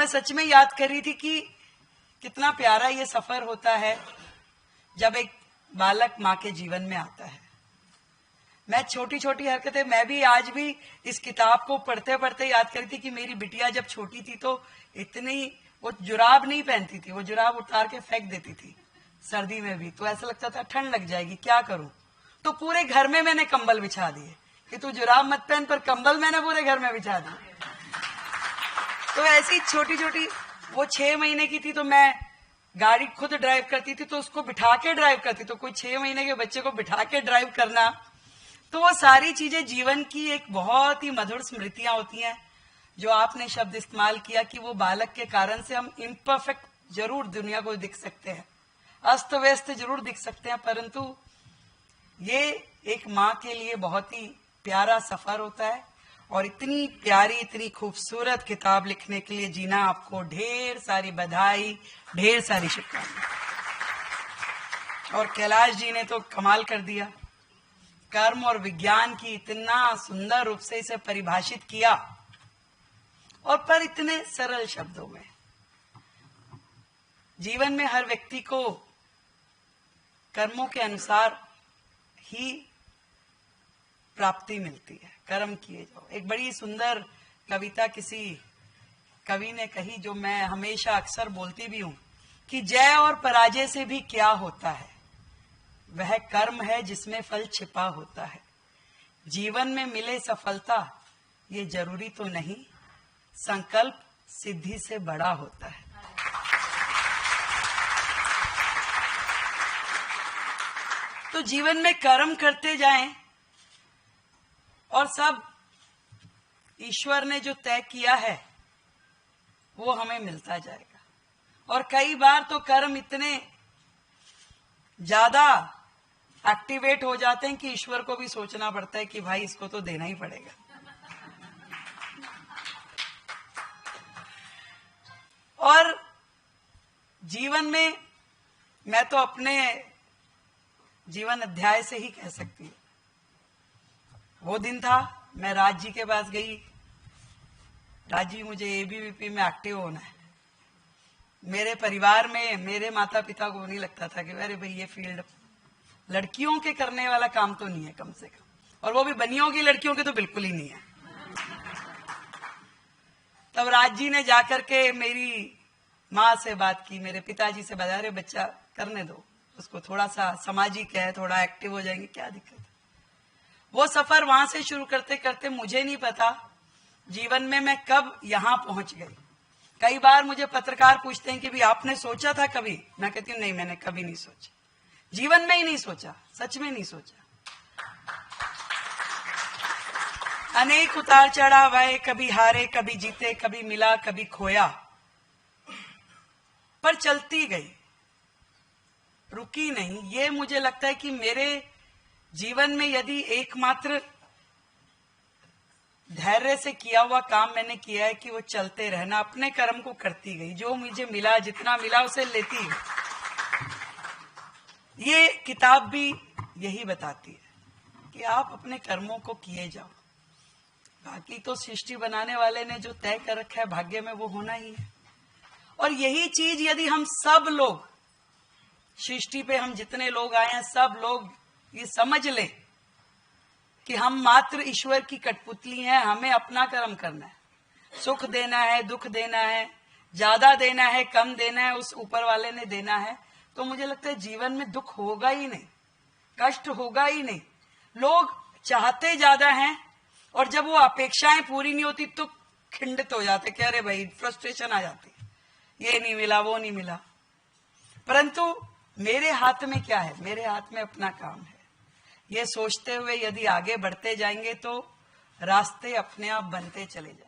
सच में याद कर रही थी कि कितना प्यारा ये सफर होता है जब एक बालक माँ के जीवन में आता है। मैं छोटी छोटी हरकतें, मैं भी आज भी इस किताब को पढ़ते पढ़ते याद करी थी कि मेरी बिटिया जब छोटी थी तो इतनी, वो जुराब नहीं पहनती थी, वो जुराब उतार के फेंक देती थी सर्दी में भी, तो ऐसा लगता था ठंड लग जाएगी, क्या करूं। तो पूरे घर में मैंने कंबल बिछा दिए कि तू जुराब मत पहन, पर कंबल मैंने पूरे घर में बिछा दिए। तो ऐसी छोटी छोटी, वो 6 महीने की थी तो मैं गाड़ी खुद ड्राइव करती थी तो उसको बिठा के ड्राइव करती, तो कोई 6 महीने के बच्चे को बिठा के ड्राइव करना, तो वो सारी चीजें जीवन की एक बहुत ही मधुर स्मृतियां होती हैं। जो आपने शब्द इस्तेमाल किया कि वो बालक के कारण से हम इम्परफेक्ट जरूर दुनिया को दिख सकते हैं, अस्त व्यस्त जरूर दिख सकते हैं, परंतु ये एक माँ के लिए बहुत ही प्यारा सफर होता है। और इतनी प्यारी, इतनी खूबसूरत किताब लिखने के लिए जीना, आपको ढेर सारी बधाई, ढेर सारी शुभकामनाएं। और कैलाश जी ने तो कमाल कर दिया, कर्म और विज्ञान की इतना सुंदर रूप से इसे परिभाषित किया, और पर इतने सरल शब्दों में। जीवन में हर व्यक्ति को कर्मों के अनुसार ही प्राप्ति मिलती है, कर्म किए जाओ। एक बड़ी सुंदर कविता किसी कवि ने कही, जो मैं हमेशा अक्सर बोलती भी हूं, कि जय और पराजय से भी क्या होता है, वह कर्म है जिसमें फल छिपा होता है। जीवन में मिले सफलता ये जरूरी तो नहीं, संकल्प सिद्धि से बड़ा होता है। तो जीवन में कर्म करते जाएं, और सब ईश्वर ने जो तय किया है वो हमें मिलता जाएगा। और कई बार तो कर्म इतने ज्यादा एक्टिवेट हो जाते हैं कि ईश्वर को भी सोचना पड़ता है कि भाई इसको तो देना ही पड़ेगा। और जीवन में मैं तो अपने जीवन अध्याय से ही कह सकती हूँ, वो दिन था मैं राज जी के पास गई, राज जी मुझे एबीवीपी में एक्टिव होना है। मेरे परिवार में मेरे माता पिता को नहीं लगता था कि अरे भाई ये फील्ड लड़कियों के करने वाला काम तो नहीं है कम से कम, और वो भी बनियों की लड़कियों के तो बिल्कुल ही नहीं है। तब राज जी ने जाकर के मेरी माँ से बात की, मेरे पिताजी से बताया, अरे बच्चा करने दो उसको, थोड़ा सा सामाजिक है, थोड़ा एक्टिव हो जाएंगे, क्या दिक्कत है। वो सफर वहां से शुरू करते करते मुझे नहीं पता जीवन में मैं कब यहां पहुंच गई। कई बार मुझे पत्रकार पूछते हैं कि भी आपने सोचा था कभी, मैं कहती हूँ नहीं, मैंने कभी नहीं सोचा, जीवन में ही नहीं सोचा, सच में नहीं सोचा। अनेक उतार चढ़ाव आए, कभी हारे, कभी जीते, कभी मिला, कभी खोया, पर चलती गई, रुकी नहीं। ये मुझे लगता है कि मेरे जीवन में यदि एकमात्र धैर्य से किया हुआ काम मैंने किया है कि वो चलते रहना, अपने कर्म को करती गई, जो मुझे मिला, जितना मिला उसे लेती गई। ये किताब भी यही बताती है कि आप अपने कर्मों को किए जाओ, बाकी तो सृष्टि बनाने वाले ने जो तय कर रखा है भाग्य में वो होना ही है। और यही चीज यदि हम सब लोग सृष्टि पे, हम जितने लोग आए हैं सब लोग ये समझ ले कि हम मात्र ईश्वर की कठपुतली हैं, हमें अपना कर्म करना है, सुख देना है, दुख देना है, ज्यादा देना है, कम देना है, उस ऊपर वाले ने देना है, तो मुझे लगता है जीवन में दुख होगा ही नहीं, कष्ट होगा ही नहीं। लोग चाहते ज्यादा हैं और जब वो अपेक्षाएं पूरी नहीं होती तो खिंडित हो जाते कि अरे भाई फ्रस्ट्रेशन आ जाती है, ये नहीं मिला, वो नहीं मिला। परंतु मेरे हाथ में क्या है, मेरे हाथ में अपना काम है। ये सोचते हुए यदि आगे बढ़ते जाएंगे तो रास्ते अपने आप बनते चले जाएंगे।